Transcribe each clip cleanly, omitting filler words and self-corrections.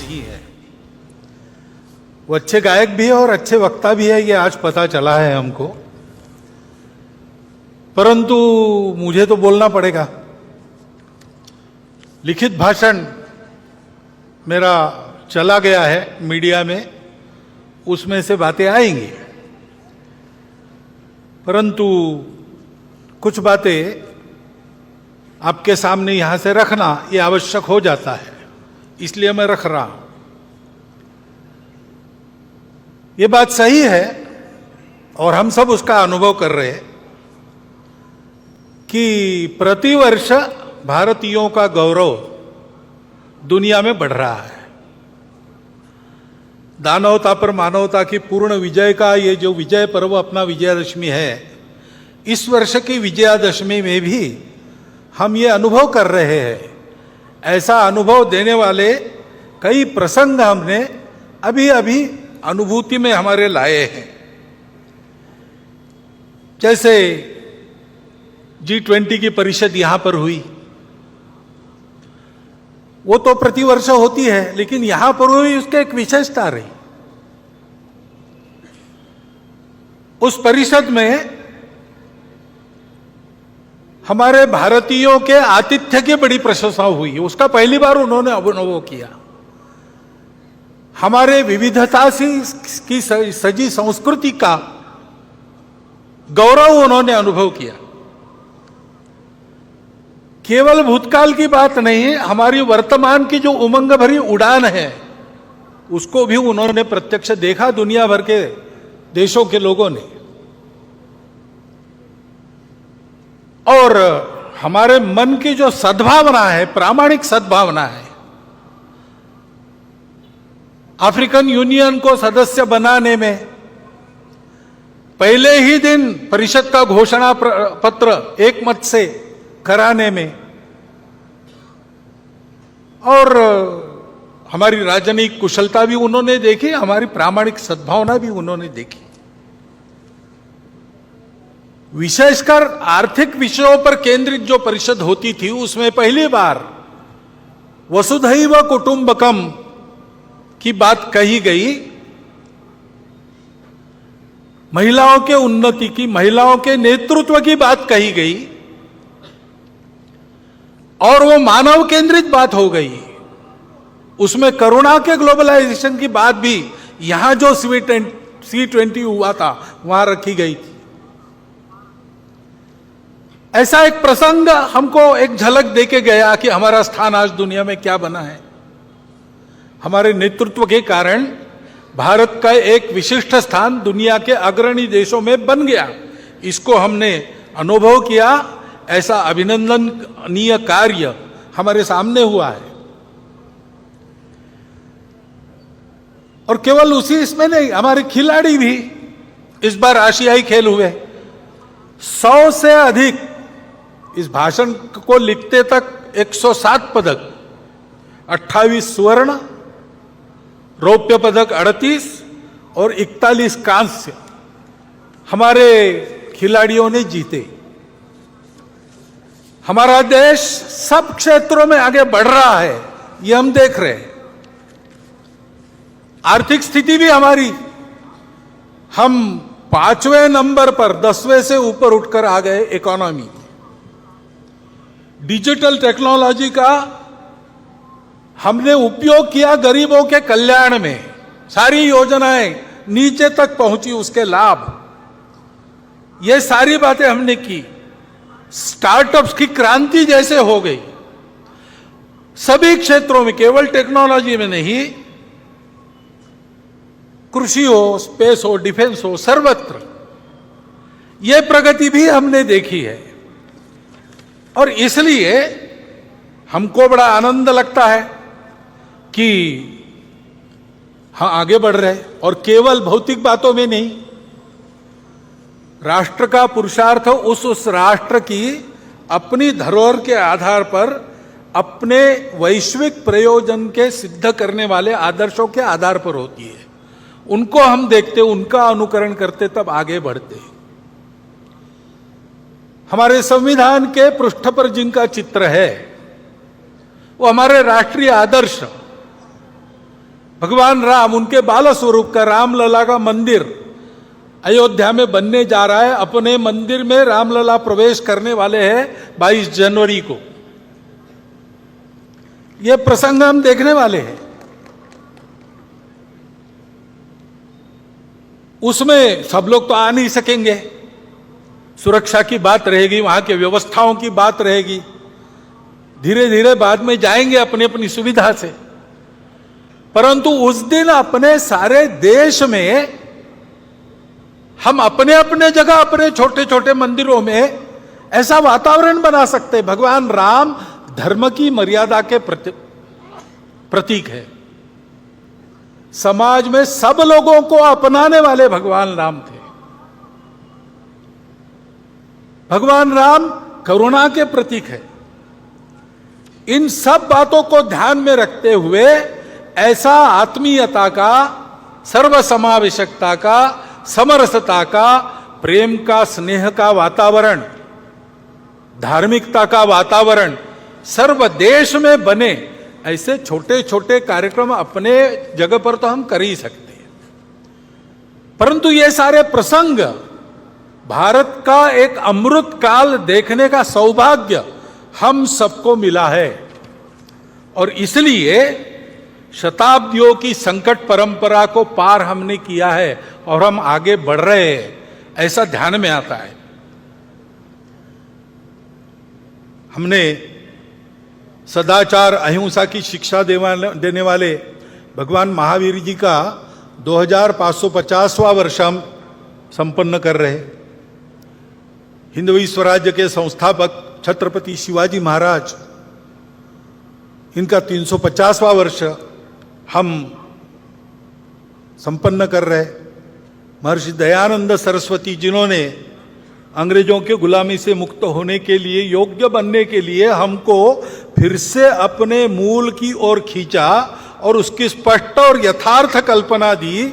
नहीं है। वो अच्छे गायक भी है और अच्छे वक्ता भी है, ये आज पता चला है हमको, परंतु मुझे तो बोलना पड़ेगा। लिखित भाषण मेरा चला गया है मीडिया में, उसमें से बातें आएंगी, परंतु कुछ बातें आपके सामने यहां से रखना ये आवश्यक हो जाता है, इसलिए मैं रख रहा हूं। ये बात सही है और हम सब उसका अनुभव कर रहे हैं कि प्रतिवर्ष भारतीयों का गौरव दुनिया में बढ़ रहा है। दानवता पर मानवता की पूर्ण विजय का ये जो विजय पर्व अपना विजयादशमी है, इस वर्ष की विजयादशमी में भी हम ये अनुभव कर रहे हैं। ऐसा अनुभव देने वाले कई प्रसंग हमने अभी अभी अनुभूति में हमारे लाए हैं। जैसे G20 की परिषद यहां पर हुई, वो तो प्रतिवर्ष होती है, लेकिन यहां पर हुई उसके एक विशेषता रही। उस परिषद में हमारे भारतीयों के आतिथ्य की बड़ी प्रशंसा हुई, उसका पहली बार उन्होंने अनुभव किया। हमारे विविधता की सजी संस्कृति का गौरव उन्होंने अनुभव किया। केवल भूतकाल की बात नहीं, हमारी वर्तमान की जो उमंग भरी उड़ान है उसको भी उन्होंने प्रत्यक्ष देखा, दुनिया भर के देशों के लोगों ने। और हमारे मन की जो सद्भावना है, प्रामाणिक सद्भावना है, अफ्रीकन यूनियन को सदस्य बनाने में पहले ही दिन परिषद का घोषणा पत्र एक मत से कराने में, और हमारी राजनीतिक कुशलता भी उन्होंने देखी, हमारी प्रामाणिक सद्भावना भी उन्होंने देखी। विशेषकर आर्थिक विषयों पर केंद्रित जो परिषद होती थी, उसमें पहली बार वसुधैव कुटुंबकम की बात कही गई। महिलाओं के उन्नति की, महिलाओं के नेतृत्व की बात कही गई और वो मानव केंद्रित बात हो गई। उसमें करुणा के ग्लोबलाइजेशन की बात भी यहां जो C20 हुआ था वहां रखी गई थी। ऐसा एक प्रसंग हमको एक झलक देके गया कि हमारा स्थान आज दुनिया में क्या बना है। हमारे नेतृत्व के कारण भारत का एक विशिष्ट स्थान दुनिया के अग्रणी देशों में बन गया, इसको हमने अनुभव किया। ऐसा अभिनंदनीय कार्य हमारे सामने हुआ है। और केवल उसी इसमें नहीं, हमारे खिलाड़ी भी इस बार आशियाई खेल हुए। 100 से अधिक, इस भाषण को लिखते तक 107 पदक, 28 स्वर्ण, रौप्य पदक 38 और 41 कांस्य हमारे खिलाड़ियों ने जीते। हमारा देश सब क्षेत्रों में आगे बढ़ रहा है, ये हम देख रहे हैं। आर्थिक स्थिति भी हमारी, हम 5वें नंबर पर 10वें से ऊपर उठकर आ गए इकोनॉमी। डिजिटल टेक्नोलॉजी का हमने उपयोग किया गरीबों के कल्याण में, सारी योजनाएं नीचे तक पहुंची, उसके लाभ, ये सारी बातें हमने की। स्टार्टअप्स की क्रांति जैसे हो गई सभी क्षेत्रों में, केवल टेक्नोलॉजी में नहीं, कृषि हो, स्पेस हो, डिफेंस हो, सर्वत्र यह प्रगति भी हमने देखी है। और इसलिए हमको बड़ा आनंद लगता है कि हाँ आगे बढ़ रहे, और केवल भौतिक बातों में नहीं, राष्ट्र का पुरुषार्थ उस राष्ट्र की अपनी धरोहर के आधार पर अपने वैश्विक प्रयोजन के सिद्ध करने वाले आदर्शों के आधार पर होती है। उनको हम देखते, उनका अनुकरण करते, तब आगे बढ़ते। हमारे संविधान के पृष्ठ पर जिनका चित्र है वो हमारे राष्ट्रीय आदर्श, भगवान राम, उनके बाल स्वरूप का रामलला का मंदिर अयोध्या में बनने जा रहा है। अपने मंदिर में रामलला प्रवेश करने वाले हैं 22 जनवरी को। यह प्रसंग हम देखने वाले हैं। उसमें सब लोग तो आ नहीं सकेंगे, सुरक्षा की बात रहेगी, वहां के व्यवस्थाओं की बात रहेगी। धीरे धीरे बाद में जाएंगे अपनी अपनी सुविधा से। परंतु उस दिन अपने सारे देश में हम अपने अपने जगह अपने छोटे छोटे मंदिरों में ऐसा वातावरण बना सकते। भगवान राम धर्म की मर्यादा के प्रतीक है। समाज में सब लोगों को अपनाने वाले भगवान राम थे। भगवान राम करुणा के प्रतीक है। इन सब बातों को ध्यान में रखते हुए ऐसा आत्मीयता का, सर्वसमावेशकता का, समरसता का, प्रेम का, स्नेह का वातावरण, धार्मिकता का वातावरण सर्व देश में बने, ऐसे छोटे छोटे कार्यक्रम अपने जगह पर तो हम कर ही सकते हैं। परंतु ये सारे प्रसंग भारत का एक अमृत काल देखने का सौभाग्य हम सबको मिला है। और इसलिए शताब्दियों की संकट परंपरा को पार हमने किया है और हम आगे बढ़ रहे हैं, ऐसा ध्यान में आता है। हमने सदाचार अहिंसा की शिक्षा देने वाले भगवान महावीर जी का 2550वां वर्ष हम संपन्न कर रहे हैं। हिंदवी स्वराज्य के संस्थापक छत्रपति शिवाजी महाराज, इनका 350वां वर्ष हम संपन्न कर रहे। महर्षि दयानंद सरस्वती, जिन्होंने अंग्रेजों के गुलामी से मुक्त होने के लिए, योग्य बनने के लिए हमको फिर से अपने मूल की ओर खींचा और उसकी स्पष्ट और यथार्थ कल्पना दी।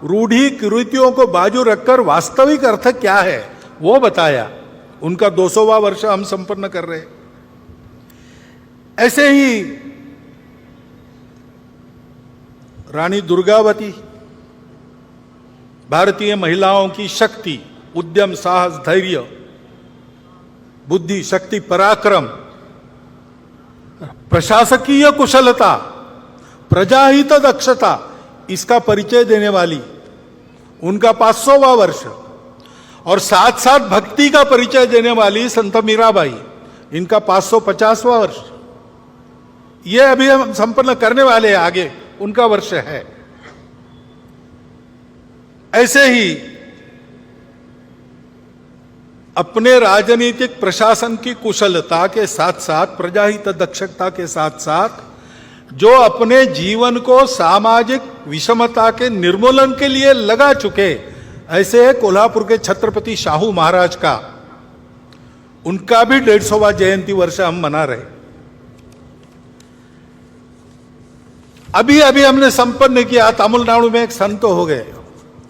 रूढ़ी कुरीतियों को बाजू रखकर वास्तविक अर्थ क्या है वो बताया। उनका 200वां वर्ष हम संपन्न कर रहे। ऐसे ही रानी दुर्गावती, भारतीय महिलाओं की शक्ति, उद्यम, साहस, धैर्य, बुद्धि, शक्ति, पराक्रम, प्रशासकीय कुशलता, प्रजाहित दक्षता, इसका परिचय देने वाली, उनका 500वां वर्ष। और साथ साथ भक्ति का परिचय देने वाली संत मीराबाई, इनका 550वां वर्ष। ये अभी हम संपन्न करने वाले हैं, आगे उनका वर्ष है। ऐसे ही अपने राजनीतिक प्रशासन की कुशलता के साथ साथ, प्रजाहित दक्षता के साथ साथ, जो अपने जीवन को सामाजिक विषमता के निर्मूलन के लिए लगा चुके, ऐसे कोल्हापुर के छत्रपति शाहू महाराज का, उनका भी 150वां जयंती वर्ष हम मना रहे। अभी अभी हमने संपन्न किया, तमिलनाडु में एक संत हो गए,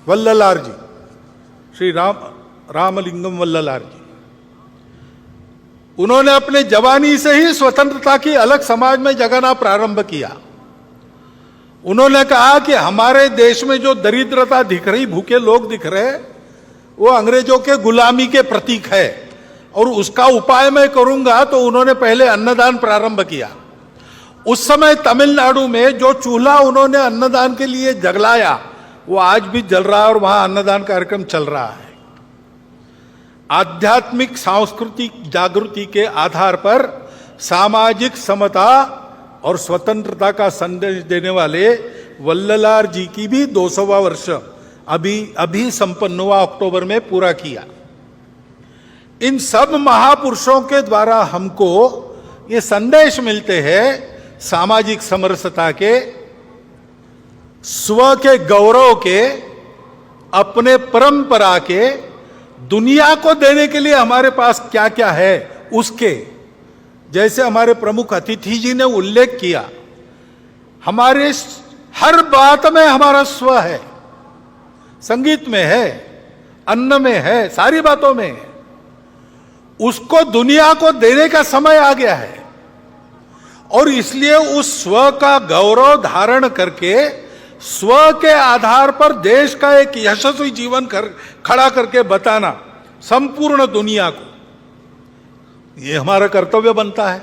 वल्ललार जी, श्री रामलिंगम वल्ललार जी। उन्होंने अपने जवानी से ही स्वतंत्रता की अलग समाज में जगाना प्रारंभ किया। उन्होंने कहा कि हमारे देश में जो दरिद्रता दिख रही, भूखे लोग दिख रहे, वो अंग्रेजों के गुलामी के प्रतीक है और उसका उपाय मैं करूंगा। तो उन्होंने पहले अन्नदान प्रारंभ किया। उस समय तमिलनाडु में जो चूल्हा उन्होंने अन्नदान के लिए जलाया, वो आज भी जल रहा है और वहां अन्नदान कार्यक्रम चल रहा है। आध्यात्मिक सांस्कृतिक जागृति के आधार पर सामाजिक समता और स्वतंत्रता का संदेश देने वाले वल्ललार जी की भी 200वां वर्ष अभी संपन्न हुआ, अक्टूबर में पूरा किया। इन सब महापुरुषों के द्वारा हमको ये संदेश मिलते हैं सामाजिक समरसता के, स्व के गौरव के, अपने परंपरा के, दुनिया को देने के लिए हमारे पास क्या क्या है उसके। जैसे हमारे प्रमुख अतिथि जी ने उल्लेख किया, हमारे हर बात में हमारा स्व है, संगीत में है, अन्न में है, सारी बातों में है। उसको दुनिया को देने का समय आ गया है और इसलिए उस स्व का गौरव धारण करके स्व के आधार पर देश का एक यशस्वी जीवन खड़ा करके बताना संपूर्ण दुनिया को, ये हमारा कर्तव्य बनता है।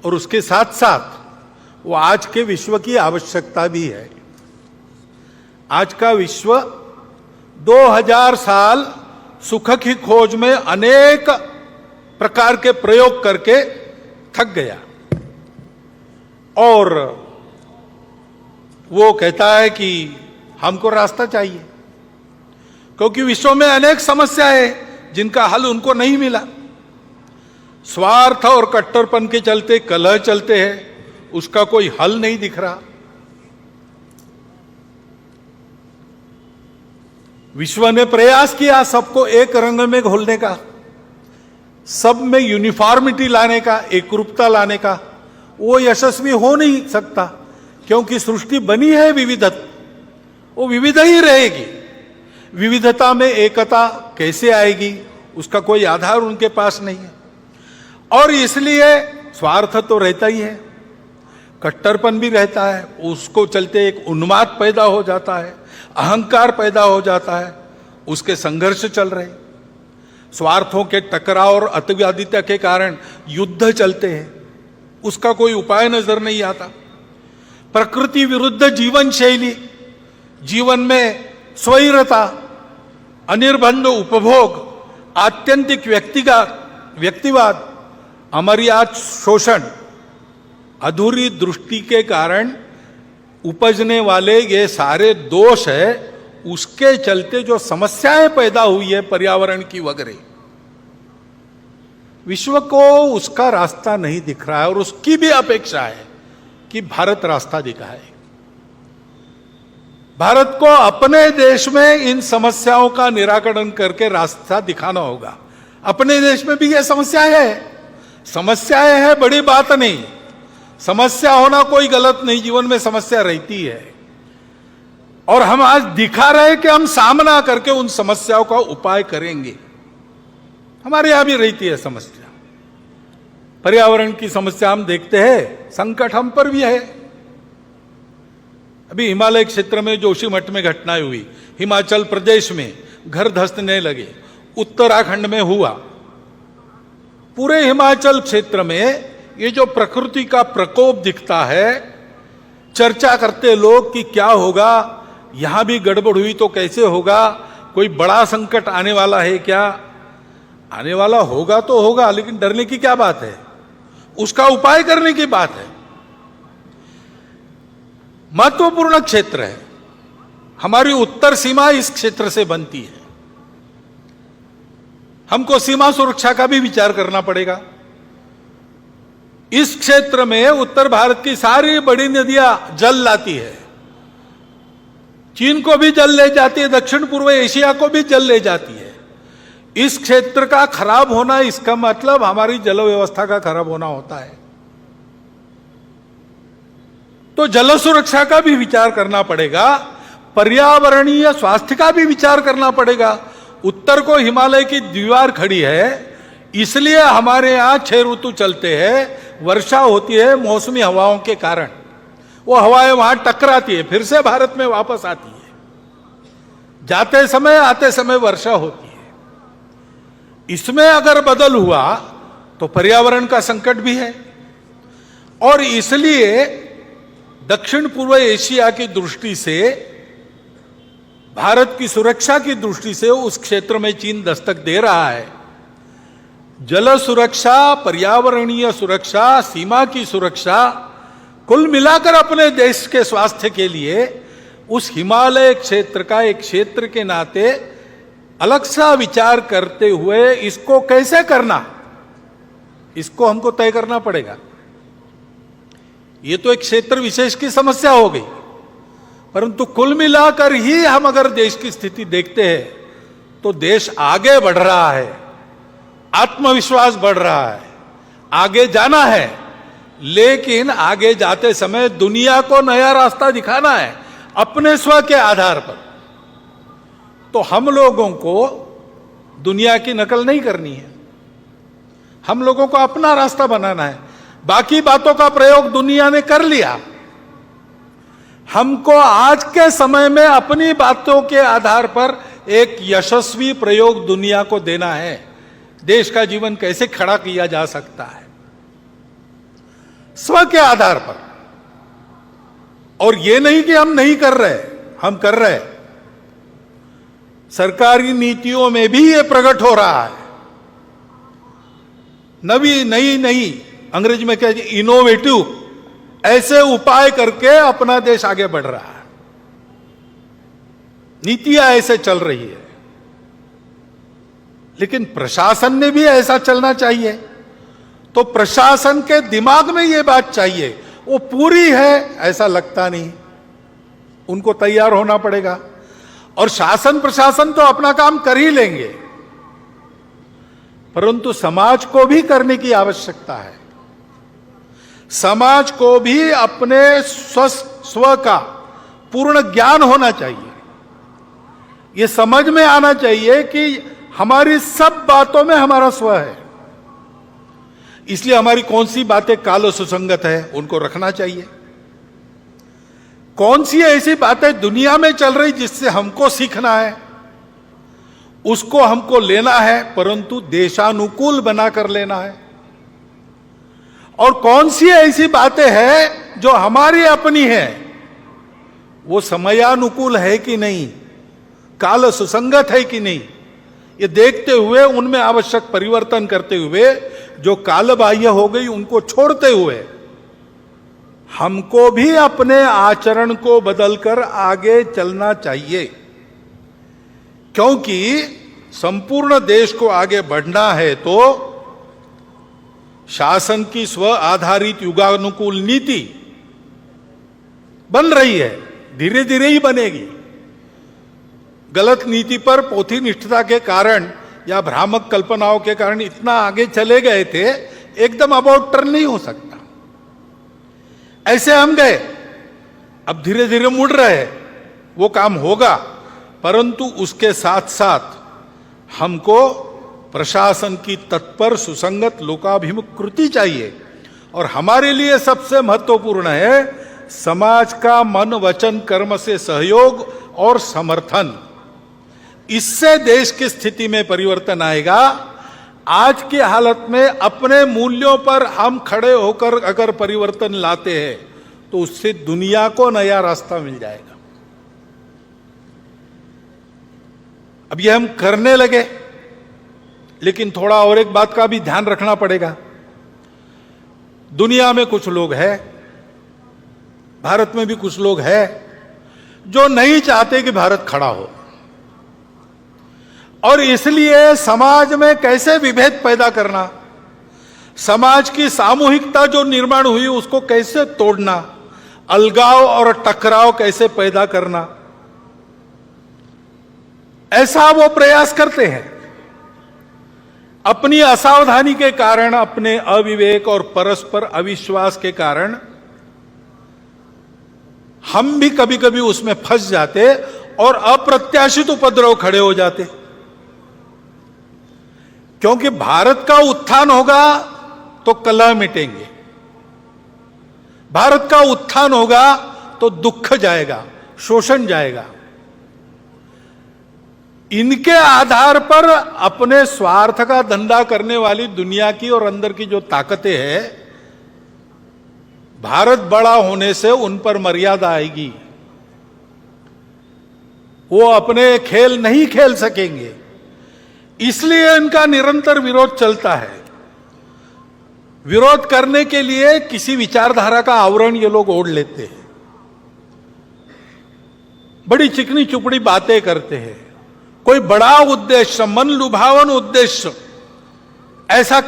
और उसके साथ साथ वो आज के विश्व की आवश्यकता भी है। आज का विश्व 2000 साल सुख की खोज में अनेक प्रकार के प्रयोग करके थक गया और वो कहता है कि हमको रास्ता चाहिए, क्योंकि विश्व में अनेक समस्याएं जिनका हल उनको नहीं मिला। स्वार्थ और कट्टरपन के चलते कलह चलते हैं, उसका कोई हल नहीं दिख रहा। विश्व ने प्रयास किया सबको एक रंग में घोलने का, सब में यूनिफॉर्मिटी लाने का, एकरूपता लाने का। वो यशस्वी हो नहीं सकता, क्योंकि सृष्टि बनी है विविधता, वो विविध ही रहेगी। विविधता में एकता कैसे आएगी, उसका कोई आधार उनके पास नहीं है। और इसलिए स्वार्थ तो रहता ही है, कट्टरपन भी रहता है, उसको चलते एक उन्माद पैदा हो जाता है, अहंकार पैदा हो जाता है, उसके संघर्ष चल रहे। स्वार्थों के टकराव और अतिवादिता के कारण युद्ध चलते हैं, उसका कोई उपाय नजर नहीं आता। प्रकृति विरुद्ध जीवन शैली, जीवन में स्वैरता, अनिर्बंध उपभोग, आत्यंतिक व्यक्तिवाद, अमर्याद शोषण, अधूरी दृष्टि के कारण उपजने वाले ये सारे दोष है, उसके चलते जो समस्याएं पैदा हुई है पर्यावरण की वगैरह, विश्व को उसका रास्ता नहीं दिख रहा है। और उसकी भी अपेक्षा है कि भारत रास्ता दिखाए। भारत को अपने देश में इन समस्याओं का निराकरण करके रास्ता दिखाना होगा। अपने देश में भी ये समस्याएं है, बड़ी बात नहीं। समस्या होना कोई गलत नहीं, जीवन में समस्या रहती है। और हम आज दिखा रहे कि हम सामना करके उन समस्याओं का उपाय करेंगे। हमारे यहां भी रहती है समस्या, पर्यावरण की समस्या हम देखते हैं, संकट हम पर भी है। अभी हिमालय क्षेत्र में जोशीमठ में घटनाएं हुई, हिमाचल प्रदेश में घर धंसने लगे, उत्तराखंड में हुआ। पूरे हिमाचल क्षेत्र में ये जो प्रकृति का प्रकोप दिखता है, चर्चा करते लोग कि क्या होगा, यहां भी गड़बड़ हुई तो कैसे होगा, कोई बड़ा संकट आने वाला है क्या? आने वाला होगा तो होगा, लेकिन डरने की क्या बात है, उसका उपाय करने की बात है। महत्वपूर्ण क्षेत्र है, हमारी उत्तर सीमा इस क्षेत्र से बनती है। हमको सीमा सुरक्षा का भी विचार करना पड़ेगा। इस क्षेत्र में उत्तर भारत की सारी बड़ी नदियां जल लाती है, चीन को भी जल ले जाती है, दक्षिण पूर्व एशिया को भी जल ले जाती है। इस क्षेत्र का खराब होना, इसका मतलब हमारी जल व्यवस्था का खराब होना होता है। तो जल सुरक्षा का भी विचार करना पड़ेगा, पर्यावरणीय स्वास्थ्य का भी विचार करना पड़ेगा। उत्तर को हिमालय की दीवार खड़ी है, इसलिए हमारे यहां 6 ऋतु चलते हैं। वर्षा होती है मौसमी हवाओं के कारण, वो हवाएं वहां टकराती है, फिर से भारत में वापस आती है, जाते समय आते समय वर्षा होती है। इसमें अगर बदल हुआ तो पर्यावरण का संकट भी है। और इसलिए दक्षिण पूर्व एशिया की दृष्टि से, भारत की सुरक्षा की दृष्टि से उस क्षेत्र में चीन दस्तक दे रहा है। जल सुरक्षा, पर्यावरणीय सुरक्षा, सीमा की सुरक्षा, कुल मिलाकर अपने देश के स्वास्थ्य के लिए उस हिमालय क्षेत्र का एक क्षेत्र के नाते अलग सा विचार करते हुए इसको कैसे करना, इसको हमको तय करना पड़ेगा। ये तो एक क्षेत्र विशेष की समस्या हो गई, परंतु कुल मिलाकर ही हम अगर देश की स्थिति देखते हैं तो देश आगे बढ़ रहा है, आत्मविश्वास बढ़ रहा है, आगे जाना है। लेकिन आगे जाते समय दुनिया को नया रास्ता दिखाना है अपने स्व के आधार पर। तो हम लोगों को दुनिया की नकल नहीं करनी है, हम लोगों को अपना रास्ता बनाना है। बाकी बातों का प्रयोग दुनिया ने कर लिया, हमको आज के समय में अपनी बातों के आधार पर एक यशस्वी प्रयोग दुनिया को देना है। देश का जीवन कैसे खड़ा किया जा सकता है स्व के आधार पर। और ये नहीं कि हम नहीं कर रहे, हम कर रहे। सरकारी नीतियों में भी ये प्रकट हो रहा है। नई अंग्रेजी में क्या, इनोवेटिव ऐसे उपाय करके अपना देश आगे बढ़ रहा है। नीतियां ऐसे चल रही है, लेकिन प्रशासन ने भी ऐसा चलना चाहिए। तो प्रशासन के दिमाग में यह बात चाहिए, वो पूरी है ऐसा लगता नहीं, उनको तैयार होना पड़ेगा। और शासन प्रशासन तो अपना काम कर ही लेंगे, परंतु समाज को भी करने की आवश्यकता है। समाज को भी अपने स्व का पूर्ण ज्ञान होना चाहिए। यह समझ में आना चाहिए कि हमारी सब बातों में हमारा स्व है, इसलिए हमारी कौन सी बातें काल सुसंगत है उनको रखना चाहिए। कौन सी ऐसी बातें दुनिया में चल रही जिससे हमको सीखना है, उसको हमको लेना है, परंतु देशानुकूल बनाकर लेना है। और कौन सी ऐसी बातें हैं जो हमारी अपनी है, वो समयानुकूल है कि नहीं, काल सुसंगत है कि नहीं, ये देखते हुए उनमें आवश्यक परिवर्तन करते हुए, जो काल बाह्य हो गई उनको छोड़ते हुए, हमको भी अपने आचरण को बदलकर आगे चलना चाहिए। क्योंकि संपूर्ण देश को आगे बढ़ना है तो शासन की स्व आधारित युगानुकूल नीति बन रही है, धीरे धीरे ही बनेगी। गलत नीति पर पोथी निष्ठता के कारण या भ्रामक कल्पनाओं के कारण इतना आगे चले गए थे, एकदम अबाउट टर्न नहीं हो सकता। ऐसे हम गए, अब धीरे धीरे मुड़ रहे, वो काम होगा, परंतु उसके साथ साथ हमको प्रशासन की तत्पर सुसंगत लोकाभिमुख कृति चाहिए। और हमारे लिए सबसे महत्वपूर्ण है समाज का मन वचन कर्म से सहयोग और समर्थन। इससे देश की स्थिति में परिवर्तन आएगा। आज की हालत में अपने मूल्यों पर हम खड़े होकर अगर परिवर्तन लाते हैं तो उससे दुनिया को नया रास्ता मिल जाएगा। अब ये हम करने लगे, लेकिन थोड़ा और एक बात का भी ध्यान रखना पड़ेगा। दुनिया में कुछ लोग हैं, भारत में भी कुछ लोग हैं जो नहीं चाहते कि भारत खड़ा हो, और इसलिए समाज में कैसे विभेद पैदा करना, समाज की सामूहिकता जो निर्माण हुई उसको कैसे तोड़ना, अलगाव और टकराव कैसे पैदा करना, ऐसा वो प्रयास करते हैं। अपनी असावधानी के कारण, अपने अविवेक और परस्पर अविश्वास के कारण हम भी कभी कभी उसमें फंस जाते और अप्रत्याशित उपद्रव खड़े हो जाते। क्योंकि भारत का उत्थान होगा तो कलह मिटेंगे, भारत का उत्थान होगा तो दुख जाएगा, शोषण जाएगा। इनके आधार पर अपने स्वार्थ का धंधा करने वाली दुनिया की और अंदर की जो ताकतें हैं, भारत बड़ा होने से उन पर मर्यादा आएगी। वो अपने खेल नहीं खेल सकेंगे, इसलिए इनका निरंतर विरोध चलता है। विरोध करने के लिए किसी विचारधारा का आवरण ये लोग ओढ़ लेते हैं, बड़ी चिकनी चुपड़ी बातें करते हैं, कोई बड़ा उद्देश्य, मन लुभावन उद्देश्य ऐसा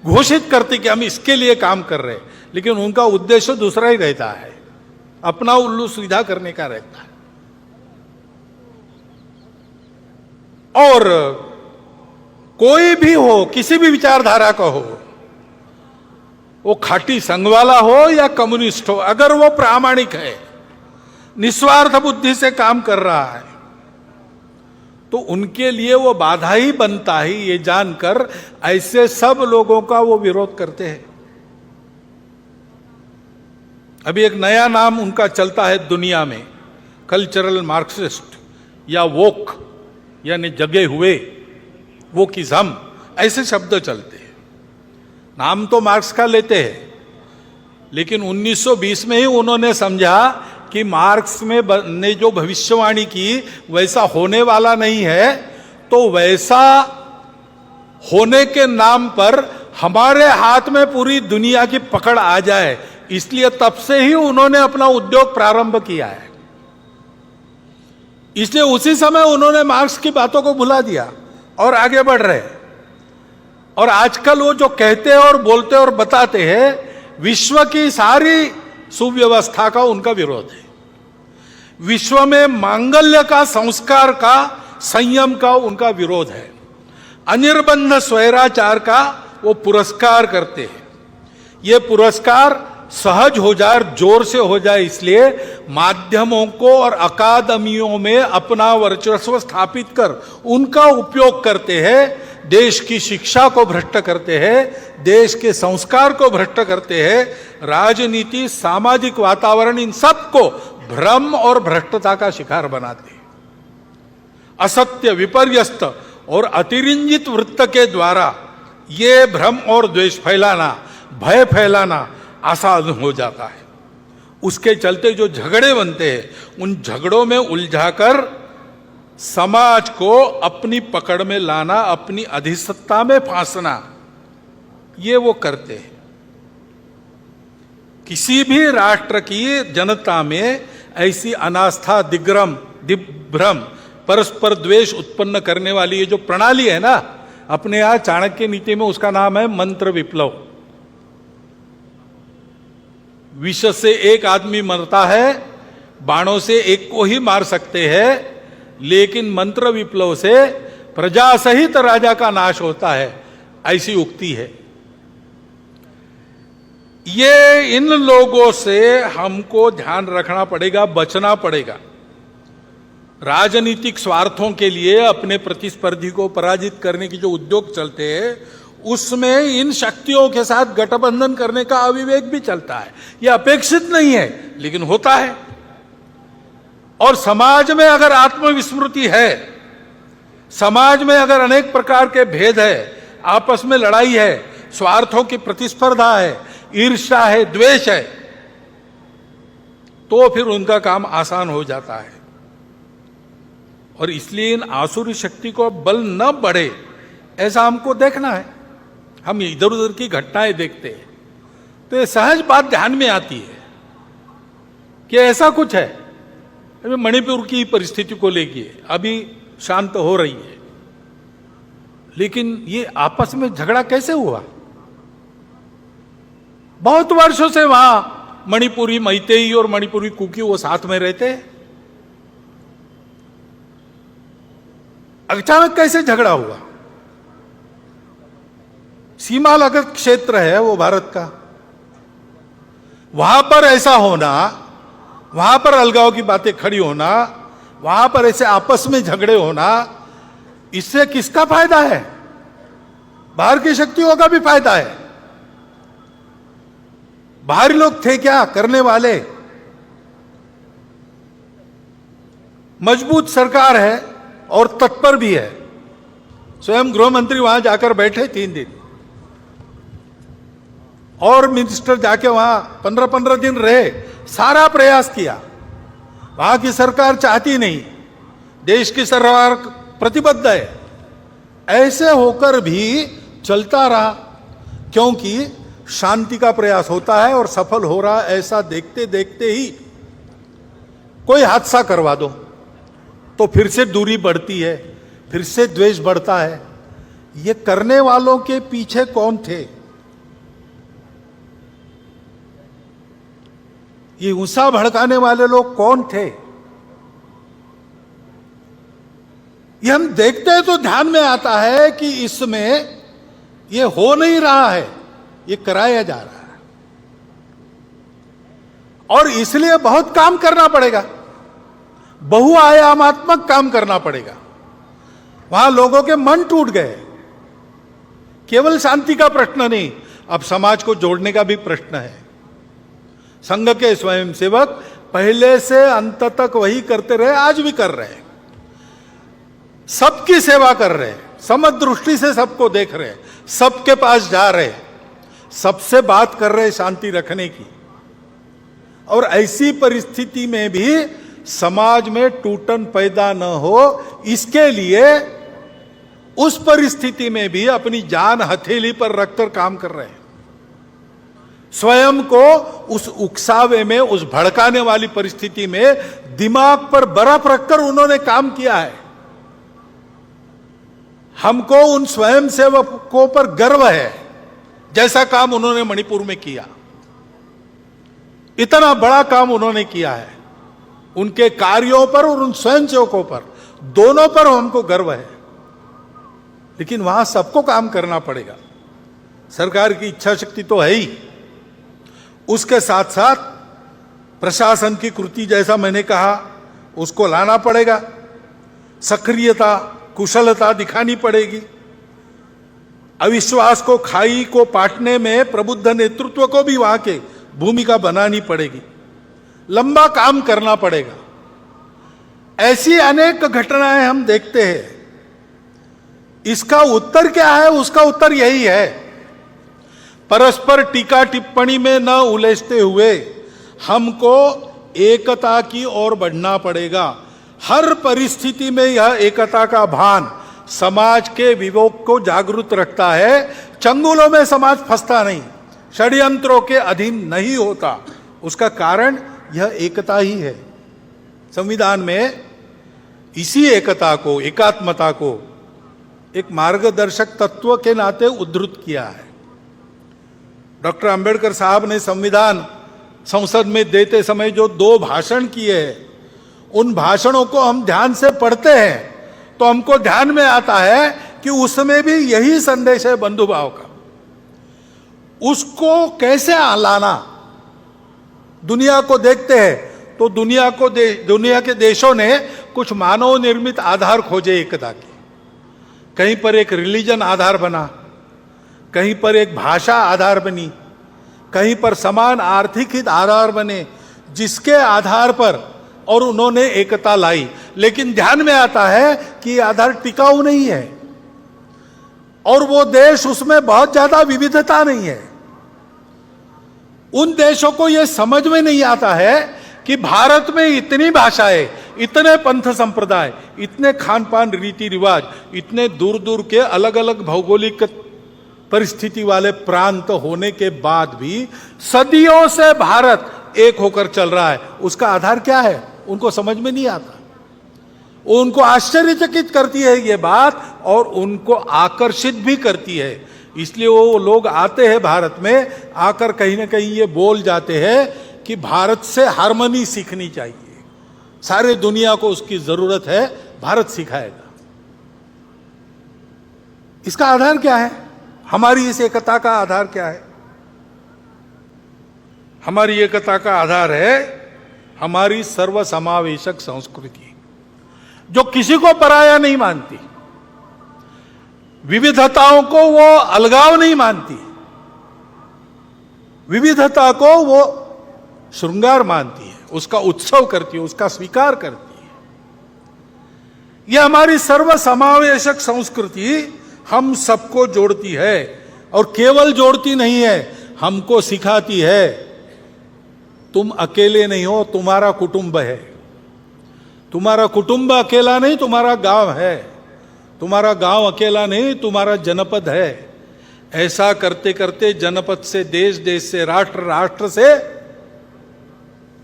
घोषित करते कि हम इसके लिए काम कर रहे हैं, लेकिन उनका उद्देश्य दूसरा ही रहता है, अपना उल्लू सीधा करने का रहता है। और कोई भी हो, किसी भी विचारधारा का हो, वो खाटी संघ वाला हो या कम्युनिस्ट हो, अगर वो प्रामाणिक है, निस्वार्थ बुद्धि से काम कर रहा है, तो उनके लिए वो बाधा ही बनता है। ये जानकर ऐसे सब लोगों का वो विरोध करते हैं। अभी एक नया नाम उनका चलता है दुनिया में, कल्चरल मार्क्सिस्ट या वोक, यानी जगे हुए, वोकिज्म, ऐसे शब्द चलते हैं। नाम तो मार्क्स का लेते हैं, लेकिन 1920 में ही उन्होंने समझा कि मार्क्स में ने जो भविष्यवाणी की वैसा होने वाला नहीं है, तो वैसा होने के नाम पर हमारे हाथ में पूरी दुनिया की पकड़ आ जाए, इसलिए तब से ही उन्होंने अपना उद्योग प्रारंभ किया है। इसलिए उसी समय उन्होंने मार्क्स की बातों को भुला दिया और आगे बढ़ रहे। और आजकल वो जो कहते हैं और बोलते और बताते हैं, विश्व की सारी सुव्यवस्था का उनका विरोध है। विश्व में मांगल्य का, संस्कार का, संयम का उनका विरोध है। अनिर्बंध स्वैराचार का वो पुरस्कार करते हैं। ये पुरस्कार सहज हो जाए, जोर से हो जाए, इसलिए माध्यमों को और अकादमियों में अपना वर्चस्व स्थापित कर उनका उपयोग करते हैं। देश की शिक्षा को भ्रष्ट करते हैं, देश के संस्कार को भ्रष्ट करते हैं, राजनीति, सामाजिक वातावरण, इन सबको भ्रम और भ्रष्टता का शिकार बनाते हैं। असत्य, विपर्यस्त और अतिरंजित वृत्त के द्वारा ये भ्रम और द्वेष फैलाना, भय फैलाना आसान हो जाता है। उसके चलते जो झगड़े बनते हैं, उन झगड़ों में उलझाकर समाज को अपनी पकड़ में लाना, अपनी अधिसत्ता में फांसना, ये वो करते हैं। किसी भी राष्ट्र की जनता में ऐसी अनास्था, दिग्भ्रम, परस्पर द्वेष उत्पन्न करने वाली ये जो प्रणाली है ना, अपने यहां चाणक्य नीति में उसका नाम है मंत्र विप्लव। विष से एक आदमी मरता है, बाणों से एक को ही मार सकते हैं, लेकिन मंत्र विप्लव से प्रजा सहित राजा का नाश होता है, ऐसी उक्ति है। ये इन लोगों से हमको ध्यान रखना पड़ेगा, बचना पड़ेगा। राजनीतिक स्वार्थों के लिए अपने प्रतिस्पर्धी को पराजित करने की जो उद्योग चलते हैं, उसमें इन शक्तियों के साथ गठबंधन करने का अविवेक भी चलता है। यह अपेक्षित नहीं है, लेकिन होता है। और समाज में अगर आत्मविस्मृति है, समाज में अगर अनेक प्रकार के भेद है, आपस में लड़ाई है, स्वार्थों की प्रतिस्पर्धा है, ईर्ष्या है, द्वेष है, तो फिर उनका काम आसान हो जाता है। और इसलिए इन आसुरी शक्ति को बल न बढ़े, ऐसा हमको देखना है। हम इधर उधर की घटनाएं देखते हैं तो ये सहज बात ध्यान में आती है कि ऐसा कुछ है। अभी मणिपुर की परिस्थिति को लेकर अभी शांत हो रही है, लेकिन ये आपस में झगड़ा कैसे हुआ? बहुत वर्षों से वहां मणिपुरी मैतेई और मणिपुरी कुकी वो साथ में रहते हैं, अचानक कैसे झगड़ा हुआ? सीमा लगत क्षेत्र है वो भारत का, वहां पर ऐसा होना, वहां पर अलगाव की बातें खड़ी होना, वहां पर ऐसे आपस में झगड़े होना, इससे किसका फायदा है? बाहर की शक्तियों का भी फायदा है। बाहरी लोग थे क्या करने वाले? मजबूत सरकार है और तत्पर भी है। स्वयं गृह मंत्री वहां जाकर बैठे 3 दिन, और मिनिस्टर जाके वहां 15-15 दिन रहे, सारा प्रयास किया। वहां की सरकार चाहती नहीं, देश की सरकार प्रतिबद्ध है। ऐसे होकर भी चलता रहा, क्योंकि शांति का प्रयास होता है और सफल हो रहा, ऐसा देखते देखते ही कोई हादसा करवा दो तो फिर से दूरी बढ़ती है, फिर से द्वेष बढ़ता है। ये करने वालों के पीछे कौन थे? ये गुस्सा भड़काने वाले लोग कौन थे? ये हम देखते हैं तो ध्यान में आता है कि इसमें ये हो नहीं रहा है, ये कराया जा रहा है। और इसलिए बहुत काम करना पड़ेगा, बहुआयामात्मक काम करना पड़ेगा। वहां लोगों के मन टूट गए। केवल शांति का प्रश्न नहीं, अब समाज को जोड़ने का भी प्रश्न है। संघ के स्वयंसेवक पहले से अंत तक वही करते रहे, आज भी कर रहे हैं। सबकी सेवा कर रहे हैं, समदृष्टि से सबको देख रहे हैं, सबके पास जा रहे हैं, सबसे बात कर रहे हैं शांति रखने की। और ऐसी परिस्थिति में भी समाज में टूटन पैदा न हो, इसके लिए उस परिस्थिति में भी अपनी जान हथेली पर रखकर काम कर रहे हैं। स्वयं को उस उकसावे में, उस भड़काने वाली परिस्थिति में दिमाग पर बर्फ रखकर उन्होंने काम किया है। हमको उन स्वयंसेवकों पर गर्व है, जैसा काम उन्होंने मणिपुर में किया। इतना बड़ा काम उन्होंने किया है, उनके कार्यों पर और उन स्वयंसेवकों पर, दोनों पर हमको गर्व है। लेकिन वहां सबको काम करना पड़ेगा। सरकार की इच्छा शक्ति तो है ही, उसके साथ साथ प्रशासन की कृति, जैसा मैंने कहा, उसको लाना पड़ेगा। सक्रियता, कुशलता दिखानी पड़ेगी। अविश्वास को, खाई को पाटने में प्रबुद्ध नेतृत्व को भी वहां के भूमिका बनानी पड़ेगी। लंबा काम करना पड़ेगा। ऐसी अनेक घटनाएं हम देखते हैं। इसका उत्तर क्या है? उसका उत्तर यही है, परस्पर टीका टिप्पणी में न उलझते हुए हमको एकता की ओर बढ़ना पड़ेगा। हर परिस्थिति में यह एकता का भान समाज के विवेक को जागरूक रखता है। चंगुलों में समाज फंसता नहीं, षड्यंत्रों के अधीन नहीं होता। उसका कारण यह एकता ही है। संविधान में इसी एकता को, एकात्मता को एक मार्गदर्शक तत्व के नाते उद्धृत किया है। डॉक्टर अंबेडकर साहब ने संविधान संसद में देते समय जो 2 भाषण किए हैं, उन भाषणों को हम ध्यान से पढ़ते हैं तो हमको ध्यान में आता है कि उसमें भी यही संदेश है बंधुभाव का। उसको कैसे लाना? दुनिया को देखते हैं तो दुनिया के देशों ने कुछ मानव निर्मित आधार खोजे एकता के। कहीं पर एक रिलीजन आधार बना, कहीं पर एक भाषा आधार बनी, कहीं पर समान आर्थिक हित आधार बने, जिसके आधार पर और उन्होंने एकता लाई। लेकिन ध्यान में आता है कि आधार टिकाऊ नहीं है और वो देश, उसमें बहुत ज्यादा विविधता नहीं है। उन देशों को यह समझ में नहीं आता है कि भारत में इतनी भाषाएं, इतने पंथ संप्रदाय, इतने खान पान रीति रिवाज, इतने दूर दूर के अलग अलग भौगोलिक परिस्थिति वाले प्रांत होने के बाद भी सदियों से भारत एक होकर चल रहा है। उसका आधार क्या है? उनको समझ में नहीं आता। उनको आश्चर्यचकित करती है ये बात और उनको आकर्षित भी करती है। इसलिए वो लोग आते हैं भारत में, आकर कहीं ना कहीं ये बोल जाते हैं कि भारत से हार्मनी सीखनी चाहिए, सारे दुनिया को उसकी जरूरत है, भारत सिखाएगा। इसका आधार क्या है? हमारी इस एकता का आधार क्या है? हमारी एकता का आधार है हमारी सर्वसमावेशक संस्कृति, जो किसी को पराया नहीं मानती, विविधताओं को वो अलगाव नहीं मानती, विविधता को वो श्रृंगार मानती है, उसका उत्सव करती है, उसका स्वीकार करती है। यह हमारी सर्वसमावेशक संस्कृति हम सबको जोड़ती है और केवल जोड़ती नहीं है, हमको सिखाती है तुम अकेले नहीं हो, तुम्हारा कुटुंब है। तुम्हारा कुटुंब अकेला नहीं, तुम्हारा गांव है। तुम्हारा गांव अकेला नहीं, तुम्हारा जनपद है। ऐसा करते करते जनपद से देश, देश से राष्ट्र, राष्ट्र से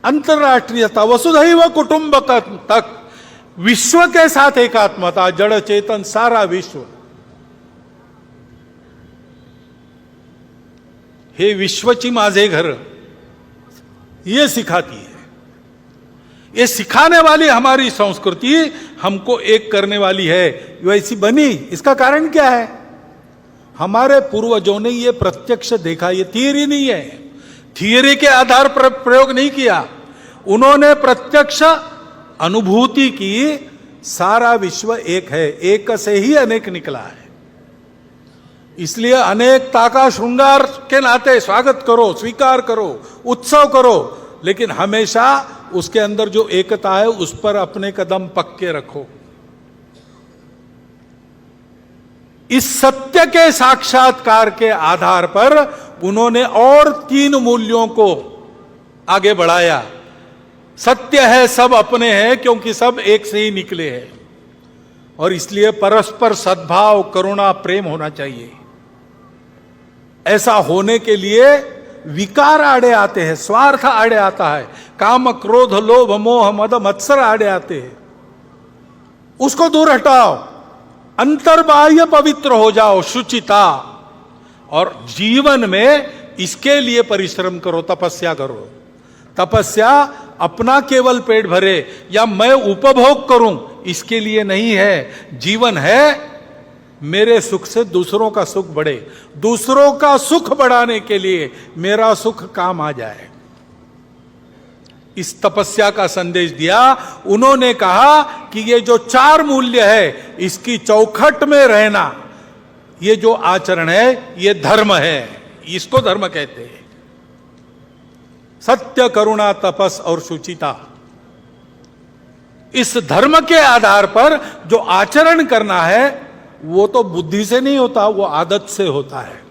अंतरराष्ट्रीयता, वसुधैव कुटुंबकम तक विश्व के साथ एकात्मता, जड़ चेतन सारा विश्व। हे विश्वची माझे घर, ये सिखाती है। ये सिखाने वाली हमारी संस्कृति हमको एक करने वाली है, वैसी बनी। इसका कारण क्या है? हमारे पूर्वजों ने ये प्रत्यक्ष देखा। ये थियरी नहीं है, थियरी के आधार पर प्रयोग नहीं किया, उन्होंने प्रत्यक्ष अनुभूति की। सारा विश्व एक है, एक से ही अनेक निकला है। इसलिए अनेकता का श्रृंगार के नाते स्वागत करो, स्वीकार करो, उत्सव करो, लेकिन हमेशा उसके अंदर जो एकता है उस पर अपने कदम पक्के रखो। इस सत्य के साक्षात्कार के आधार पर उन्होंने और 3 मूल्यों को आगे बढ़ाया। सत्य है सब अपने हैं क्योंकि सब एक से ही निकले हैं, और इसलिए परस्पर सद्भाव, करुणा, प्रेम होना चाहिए। ऐसा होने के लिए विकार आड़े आते हैं, स्वार्थ आड़े आता है, काम, क्रोध, लोभ, मोह, मद, मत्सर आड़े आते हैं। उसको दूर हटाओ, अंतर्बाह्य पवित्र हो जाओ, शुचिता, और जीवन में इसके लिए परिश्रम करो, तपस्या करो। तपस्या अपना केवल पेट भरे या मैं उपभोग करूं इसके लिए नहीं है। जीवन है मेरे सुख से दूसरों का सुख बढ़े, दूसरों का सुख बढ़ाने के लिए मेरा सुख काम आ जाए। इस तपस्या का संदेश दिया। उन्होंने कहा कि ये जो 4 मूल्य है इसकी चौखट में रहना, ये जो आचरण है ये धर्म है, इसको धर्म कहते हैं। सत्य, करुणा, तपस और शुचिता, इस धर्म के आधार पर जो आचरण करना है वो तो बुद्धि से नहीं होता, वो आदत से होता है।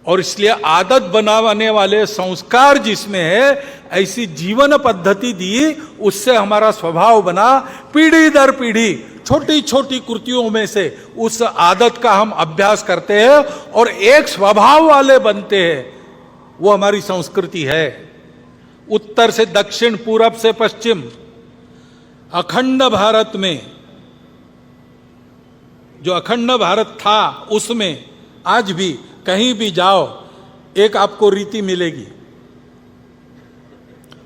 और इसलिए आदत बनाने वाले संस्कार जिसमें है, ऐसी जीवन पद्धति दी, उससे हमारा स्वभाव बना। पीढ़ी दर पीढ़ी छोटी छोटी कृतियों में से उस आदत का हम अभ्यास करते हैं और एक स्वभाव वाले बनते हैं। वो हमारी संस्कृति है। उत्तर से दक्षिण, पूरब से पश्चिम, अखंड भारत में, जो अखंड भारत था उसमें आज भी कहीं भी जाओ एक आपको रीति मिलेगी।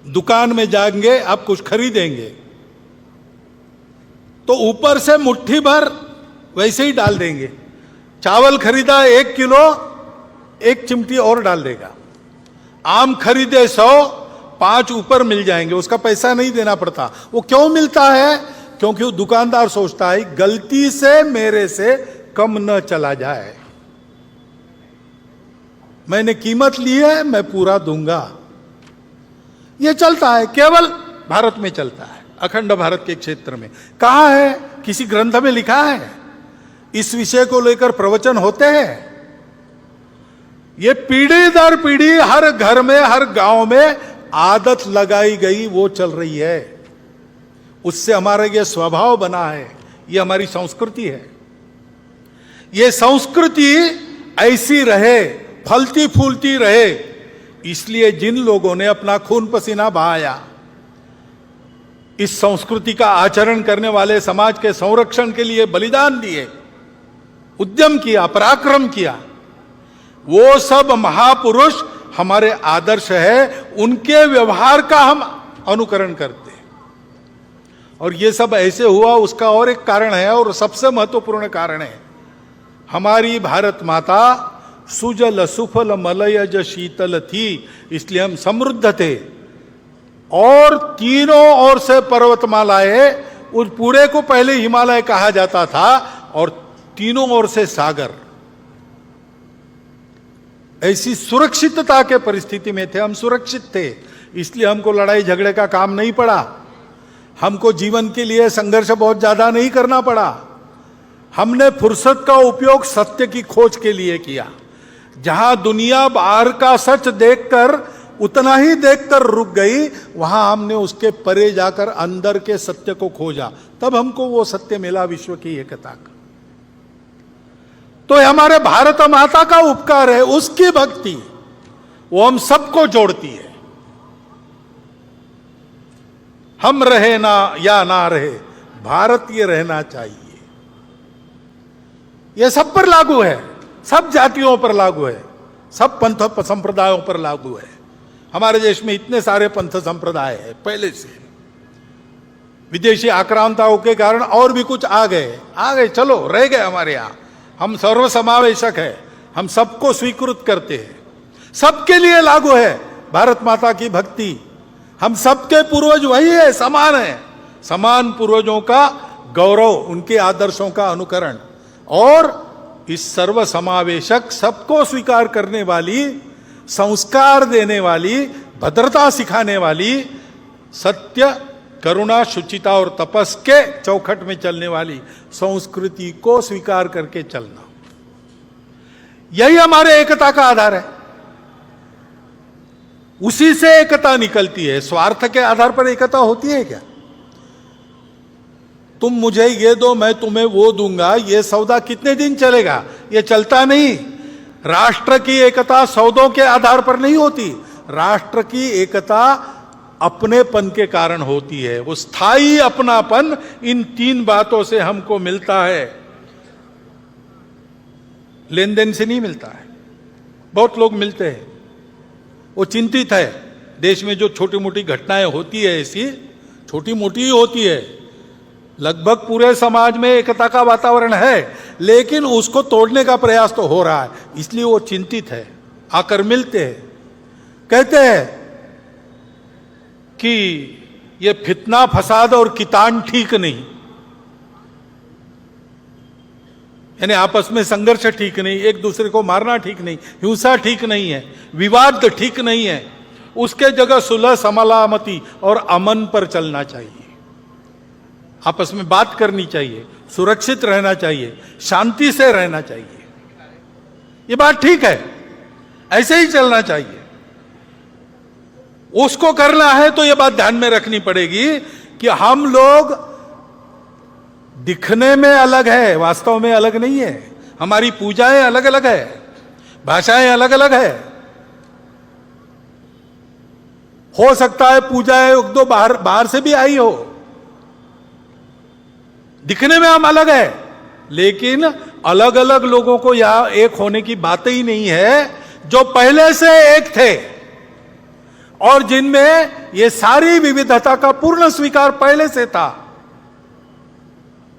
दुकान में जाएंगे, आप कुछ खरीदेंगे तो ऊपर से मुट्ठी भर वैसे ही डाल देंगे। चावल खरीदा 1 किलो, 1 चिमटी और डाल देगा। आम खरीदे 100, 5 ऊपर मिल जाएंगे, उसका पैसा नहीं देना पड़ता। वो क्यों मिलता है? क्योंकि वो दुकानदार सोचता है गलती से मेरे से कम न चला जाए, मैंने कीमत ली है, मैं पूरा दूंगा। ये चलता है, केवल भारत में चलता है, अखंड भारत के क्षेत्र में। कहां है? किसी ग्रंथ में लिखा है? इस विषय को लेकर प्रवचन होते हैं? ये पीढ़ी दर पीढ़ी हर घर में, हर गांव में आदत लगाई गई, वो चल रही है। उससे हमारा ये स्वभाव बना है, ये हमारी संस्कृति है। ये संस्कृति ऐसी रहे, फलती फूलती रहे, इसलिए जिन लोगों ने अपना खून पसीना बहाया, इस संस्कृति का आचरण करने वाले समाज के संरक्षण के लिए बलिदान दिए, उद्यम किया, पराक्रम किया, वो सब महापुरुष हमारे आदर्श है। उनके व्यवहार का हम अनुकरण करते हैं। और ये सब ऐसे हुआ, उसका और एक कारण है, और सबसे महत्वपूर्ण कारण है, हमारी भारत माता सुजल सुफल मलयज शीतल थी, इसलिए हम समृद्ध थे। और तीनों ओर से पर्वतमालाएं, उस पूरे को पहले हिमालय कहा जाता था, और तीनों ओर से सागर। ऐसी सुरक्षितता के परिस्थिति में थे, हम सुरक्षित थे, इसलिए हमको लड़ाई झगड़े का काम नहीं पड़ा, हमको जीवन के लिए संघर्ष बहुत ज्यादा नहीं करना पड़ा। हमने फुर्सत का उपयोग सत्य की खोज के लिए किया। जहां दुनिया बाहर का सच देखकर उतना ही देखकर रुक गई, वहां हमने उसके परे जाकर अंदर के सत्य को खोजा, तब हमको वो सत्य मिला, विश्व की एकता का। तो हमारे भारत माता का उपकार है, उसकी भक्ति, वो हम सबको जोड़ती है। हम रहे ना या ना रहे, भारतीय रहना चाहिए। यह सब पर लागू है, सब जातियों पर लागू है, सब पंथ संप्रदायों पर लागू है। हमारे देश में इतने सारे पंथ संप्रदाय है पहले से, विदेशी आक्रांताओं के कारण और भी कुछ आ गए, चलो रह गए हमारे यहां। हम सर्वसमावेशक है, हम सबको स्वीकृत करते हैं, सबके लिए लागू है भारत माता की भक्ति। हम सबके पूर्वज वही है, समान है, समान पूर्वजों का गौरव, उनके आदर्शों का अनुकरण। और इस सर्व समावेशक, सबको स्वीकार करने वाली, संस्कार देने वाली, भद्रता सिखाने वाली, सत्य, करुणा, शुचिता और तपस के चौखट में चलने वाली संस्कृति को स्वीकार करके चलना, यही हमारे एकता का आधार है। उसी से एकता निकलती है। स्वार्थ के आधार पर एकता होती है क्या? तुम मुझे ये दो, मैं तुम्हें वो दूंगा, ये सौदा कितने दिन चलेगा? ये चलता नहीं। राष्ट्र की एकता सौदों के आधार पर नहीं होती। राष्ट्र की एकता अपनेपन के कारण होती है। वो स्थायी अपनापन इन तीन बातों से हमको मिलता है, लेन देन से नहीं मिलता है। बहुत लोग मिलते हैं, वो चिंतित है। देश में जो छोटी मोटी घटनाएं होती है, ऐसी छोटी मोटी ही होती है, लगभग पूरे समाज में एकता का वातावरण है, लेकिन उसको तोड़ने का प्रयास तो हो रहा है, इसलिए वो चिंतित है। आकर मिलते हैं, कहते हैं कि ये फितना फसाद और कितान ठीक नहीं, यानी आपस में संघर्ष ठीक नहीं, एक दूसरे को मारना ठीक नहीं, हिंसा ठीक नहीं है, विवाद ठीक नहीं है। उसके जगह सुलह, समलामती और अमन पर चलना चाहिए। आपस में बात करनी चाहिए, सुरक्षित रहना चाहिए, शांति से रहना चाहिए। ये बात ठीक है, ऐसे ही चलना चाहिए। उसको करना है तो ये बात ध्यान में रखनी पड़ेगी कि हम लोग दिखने में अलग है, वास्तव में अलग नहीं है। हमारी पूजाएं अलग अलग है, भाषाएं अलग अलग है। हो सकता है पूजाएं एक दो बाहर से भी आई हो, दिखने में हम अलग है, लेकिन अलग अलग लोगों को यहां एक होने की बात ही नहीं है, जो पहले से एक थे और जिनमें ये सारी विविधता का पूर्ण स्वीकार पहले से था।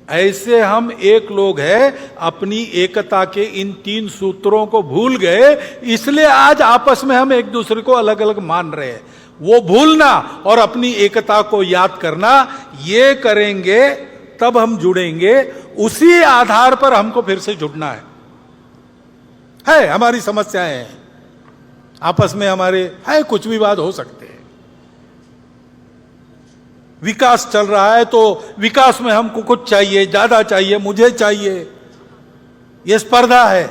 ऐसे हम एक लोग हैं। अपनी एकता के इन तीन सूत्रों को भूल गए, इसलिए आज आपस में हम एक दूसरे को अलग अलग मान रहे हैं। वो भूलना और अपनी एकता को याद करना, ये करेंगे तब हम जुड़ेंगे। उसी आधार पर हमको फिर से जुड़ना है। हमारी समस्याएं हैं, आपस में हमारे है कुछ विवाद हो सकते हैं। विकास चल रहा है तो विकास में हमको कुछ चाहिए, ज्यादा चाहिए, मुझे चाहिए, यह स्पर्धा है।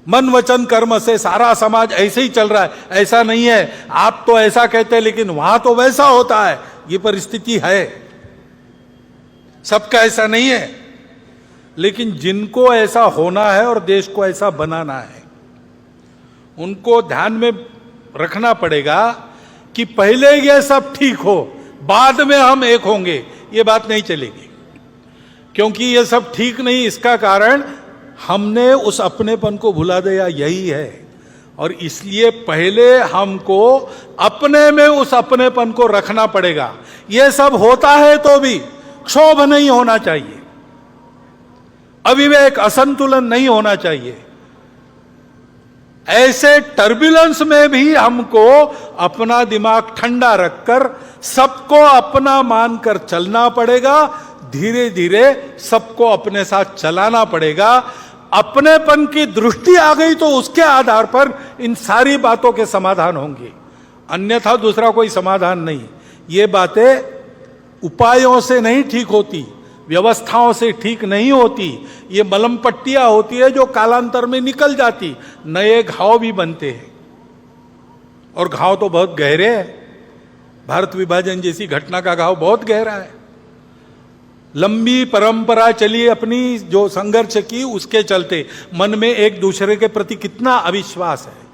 मन वचन कर्म से सारा समाज ऐसे ही चल रहा है, ऐसा नहीं है। आप तो ऐसा कहते हैं लेकिन वहां तो वैसा होता है, ये परिस्थिति है। सबका ऐसा नहीं है, लेकिन जिनको ऐसा होना है और देश को ऐसा बनाना है, उनको ध्यान में रखना पड़ेगा कि पहले ये सब ठीक हो, बाद में हम एक होंगे, ये बात नहीं चलेगी। क्योंकि ये सब ठीक नहीं, इसका कारण हमने उस अपनेपन को भुला दिया, यही है। और इसलिए पहले हमको अपने में उस अपनेपन को रखना पड़ेगा। ये सब होता है तो भी क्षोभ नहीं होना चाहिए, अविवेक, असंतुलन नहीं होना चाहिए। ऐसे टर्बुलेंस में भी हमको अपना दिमाग ठंडा रखकर सबको अपना मानकर चलना पड़ेगा। धीरे धीरे सबको अपने साथ चलाना पड़ेगा। अपनेपन की दृष्टि आ गई तो उसके आधार पर इन सारी बातों के समाधान होंगे, अन्यथा दूसरा कोई समाधान नहीं। ये बातें उपायों से नहीं ठीक होती, व्यवस्थाओं से ठीक नहीं होती। ये मलम पट्टियां होती है जो कालांतर में निकल जाती, नए घाव भी बनते हैं, और घाव तो बहुत गहरे हैं। भारत विभाजन जैसी घटना का घाव बहुत गहरा है। लंबी परंपरा चली अपनी जो संघर्ष की, उसके चलते मन में एक दूसरे के प्रति कितना अविश्वास है।